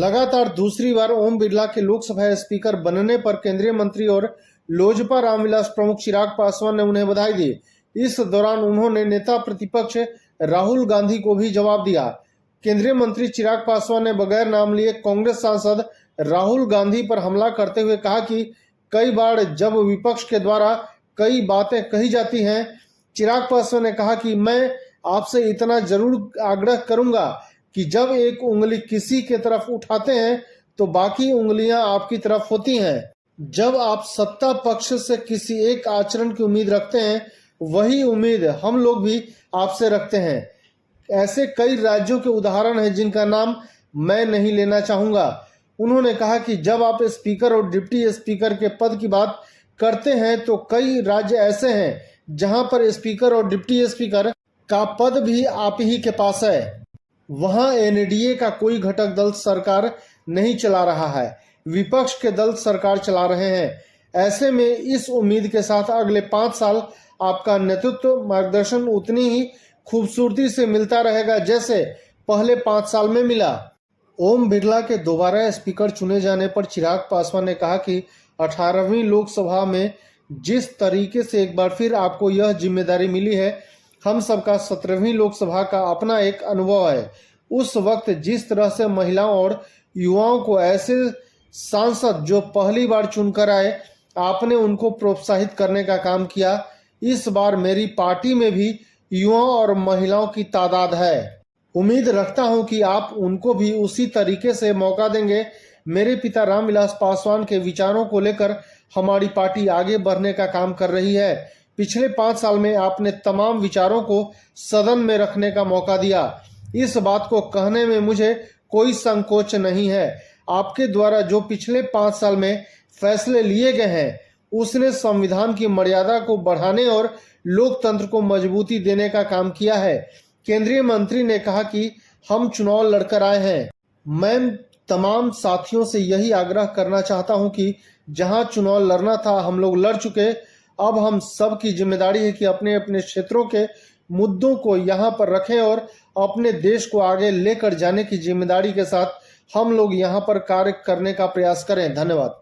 लगातार दूसरी बार ओम बिरला के लोकसभा स्पीकर बनने पर केंद्रीय मंत्री और लोजपा रामविलास प्रमुख चिराग पासवान ने उन्हें बधाई दी। इस दौरान उन्होंने नेता प्रतिपक्ष राहुल गांधी को भी जवाब दिया। केंद्रीय मंत्री चिराग पासवान ने बगैर नाम लिए कांग्रेस सांसद राहुल गांधी पर हमला करते हुए कहा कि कई बार जब विपक्ष के द्वारा कई बातें कही जाती हैं, चिराग पासवान ने कहा कि मैं आपसे इतना जरूर आग्रह करूंगा कि जब एक उंगली किसी के तरफ उठाते हैं तो बाकी उंगलियां आपकी तरफ होती हैं। जब आप सत्ता पक्ष से किसी एक आचरण की उम्मीद रखते हैं, वही उम्मीद हम लोग भी आपसे रखते हैं। ऐसे कई राज्यों के उदाहरण हैं जिनका नाम मैं नहीं लेना चाहूंगा। उन्होंने कहा कि जब आप स्पीकर और डिप्टी स्पीकर के पद की बात करते हैं तो कई राज्य ऐसे हैं जहां पर स्पीकर और डिप्टी स्पीकर का पद भी आप ही के पास है। वहां एनडीए का कोई घटक दल सरकार नहीं चला रहा है, विपक्ष के दल सरकार चला रहे हैं। ऐसे में इस उम्मीद के साथ अगले 5 साल आपका नेतृत्व मार्गदर्शन उतनी ही खूबसूरती से मिलता रहेगा जैसे पहले 5 साल में मिला। ओम बिरला के दोबारा स्पीकर चुने जाने पर चिराग पासवान ने कहा कि 18वीं लोकसभा में जिस तरीके से एक बार फिर आपको यह जिम्मेदारी मिली है, हम सबका 17वीं लोकसभा का अपना एक अनुभव है। उस वक्त जिस तरह से महिलाओं और युवाओं को ऐसे सांसद जो पहली बार चुनकर आए, आपने उनको प्रोत्साहित करने का काम किया। इस बार मेरी पार्टी में भी युवाओं और महिलाओं की तादाद है। उम्मीद रखता हूं कि आप उनको भी उसी तरीके से मौका देंगे। मेरे पिता रामविलास पासवान के विचारों को लेकर हमारी पार्टी आगे बढ़ने का काम कर रही है। पिछले 5 साल में आपने तमाम विचारों को सदन में रखने का मौका दिया। इस बात को कहने में मुझे कोई संकोच नहीं है। आपके द्वारा जो पिछले 5 साल में फैसले लिए गए हैं, उसने संविधान की मर्यादा को बढ़ाने और लोकतंत्र को मजबूती देने का काम किया है। केंद्रीय मंत्री ने कहा कि हम चुनाव लड़कर आए हैं। मैं तमाम साथियों से यही आग्रह करना चाहता हूं कि जहां चुनाव लड़ना था हम लोग लड़ चुके। अब हम सब की जिम्मेदारी है कि अपने अपने क्षेत्रों के मुद्दों को यहाँ पर रखें और अपने देश को आगे लेकर जाने की जिम्मेदारी के साथ हम लोग यहाँ पर कार्य करने का प्रयास करें। धन्यवाद।